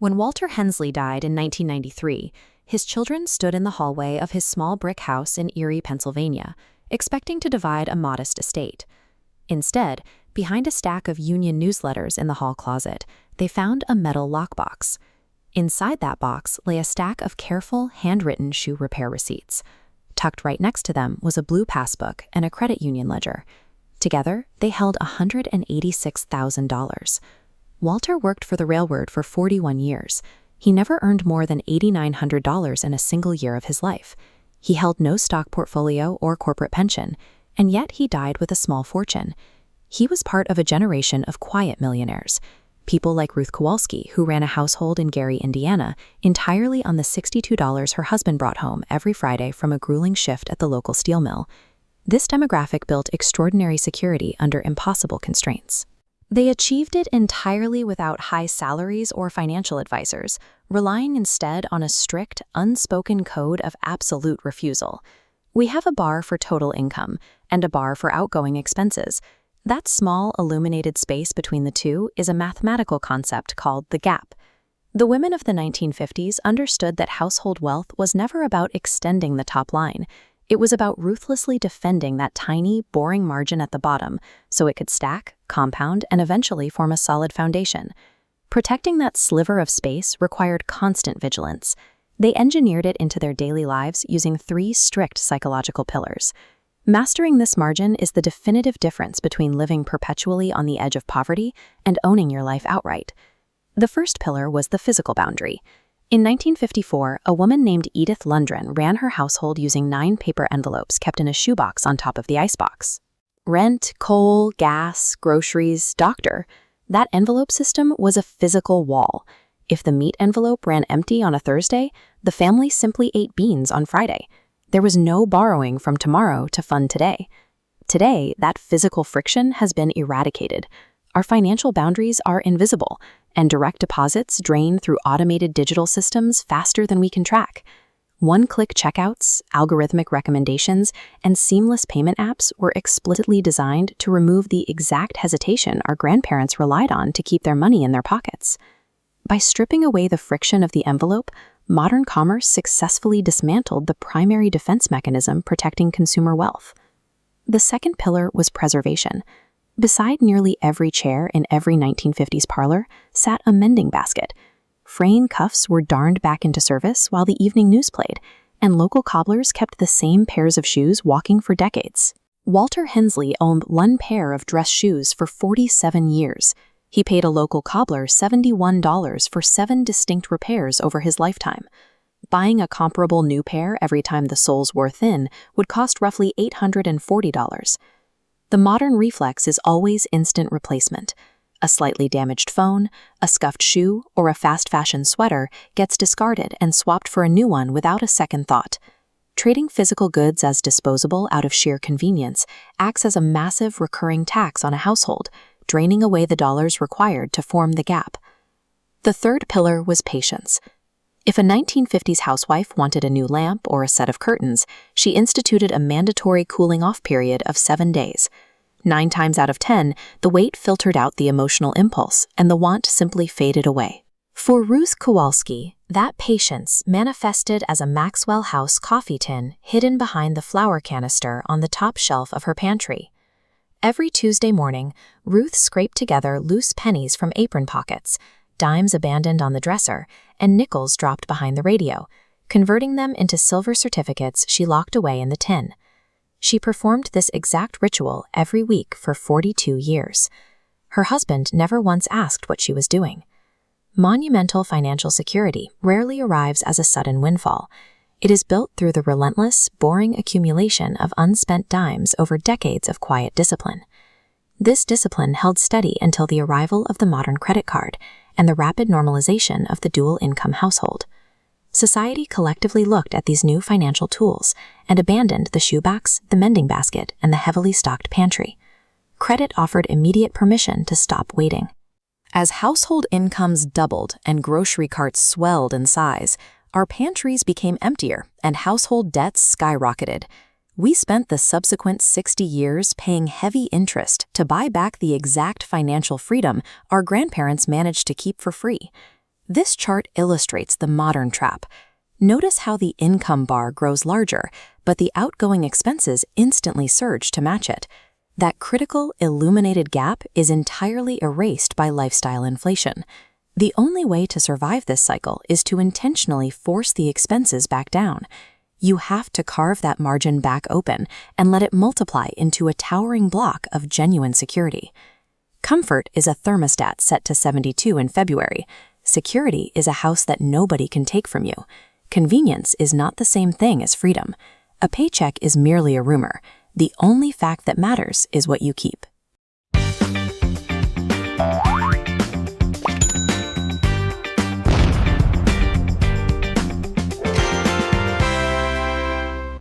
When Walter Hensley died in 1993, his children stood in the hallway of his small brick house in Erie, Pennsylvania, expecting to divide a modest estate. Instead, behind a stack of union newsletters in the hall closet, they found a metal lockbox. Inside that box lay a stack of careful, handwritten shoe repair receipts. Tucked right next to them was a blue passbook and a credit union ledger. Together, they held $186,000. Walter worked for the railroad for 41 years. He never earned more than $8,900 in a single year of his life. He held no stock portfolio or corporate pension, and yet he died with a small fortune. He was part of a generation of quiet millionaires. People like Ruth Kowalski, who ran a household in Gary, Indiana, entirely on the $62 her husband brought home every Friday from a grueling shift at the local steel mill. This demographic built extraordinary security under impossible constraints. They achieved it entirely without high salaries or financial advisors, relying instead on a strict, unspoken code of absolute refusal. We have a bar for total income and a bar for outgoing expenses. That small, illuminated space between the two is a mathematical concept called the gap. The women of the 1950s understood that household wealth was never about extending the top line. It was about ruthlessly defending that tiny, boring margin at the bottom so it could stack, compound, and eventually form a solid foundation. Protecting that sliver of space required constant vigilance. They engineered it into their daily lives using 3 strict psychological pillars. Mastering this margin is the definitive difference between living perpetually on the edge of poverty and owning your life outright. The first pillar was the physical boundary. In 1954, a woman named Edith Lundgren ran her household using 9 paper envelopes kept in a shoebox on top of the icebox. Rent, coal, gas, groceries, doctor. That envelope system was a physical wall. If the meat envelope ran empty on a Thursday, the family simply ate beans on Friday. There was no borrowing from tomorrow to fund today. Today, that physical friction has been eradicated. Our financial boundaries are invisible, and direct deposits drain through automated digital systems faster than we can track. One-click checkouts, algorithmic recommendations, and seamless payment apps were explicitly designed to remove the exact hesitation our grandparents relied on to keep their money in their pockets. By stripping away the friction of the envelope, modern commerce successfully dismantled the primary defense mechanism protecting consumer wealth. The second pillar was preservation. Beside nearly every chair in every 1950s parlor sat a mending basket. Fraying cuffs were darned back into service while the evening news played, and local cobblers kept the same pairs of shoes walking for decades. Walter Hensley owned one pair of dress shoes for 47 years. He paid a local cobbler $71 for 7 distinct repairs over his lifetime. Buying a comparable new pair every time the soles wore thin would cost roughly $840. The modern reflex is always instant replacement. A slightly damaged phone, a scuffed shoe, or a fast-fashion sweater gets discarded and swapped for a new one without a second thought. Trading physical goods as disposable out of sheer convenience acts as a massive recurring tax on a household, draining away the dollars required to form the gap. The third pillar was patience. If a 1950s housewife wanted a new lamp or a set of curtains, she instituted a mandatory cooling-off period of 7 days. 9 times out of 10, the wait filtered out the emotional impulse, and the want simply faded away. For Ruth Kowalski, that patience manifested as a Maxwell House coffee tin hidden behind the flour canister on the top shelf of her pantry. Every Tuesday morning, Ruth scraped together loose pennies from apron pockets, dimes abandoned on the dresser, and nickels dropped behind the radio, converting them into silver certificates she locked away in the tin. She performed this exact ritual every week for 42 years. Her husband never once asked what she was doing. Monumental financial security rarely arrives as a sudden windfall. It is built through the relentless, boring accumulation of unspent dimes over decades of quiet discipline. This discipline held steady until the arrival of the modern credit card and the rapid normalization of the dual-income household. Society collectively looked at these new financial tools and abandoned the shoebox, the mending basket, and the heavily stocked pantry. Credit offered immediate permission to stop waiting. As household incomes doubled and grocery carts swelled in size, our pantries became emptier and household debts skyrocketed. We spent the subsequent 60 years paying heavy interest to buy back the exact financial freedom our grandparents managed to keep for free. This chart illustrates the modern trap. Notice how the income bar grows larger, but the outgoing expenses instantly surge to match it. That critical, illuminated gap is entirely erased by lifestyle inflation. The only way to survive this cycle is to intentionally force the expenses back down. You have to carve that margin back open and let it multiply into a towering block of genuine security. Comfort is a thermostat set to 72 in February. Security is a house that nobody can take from you. Convenience is not the same thing as freedom. A paycheck is merely a rumor. The only fact that matters is what you keep.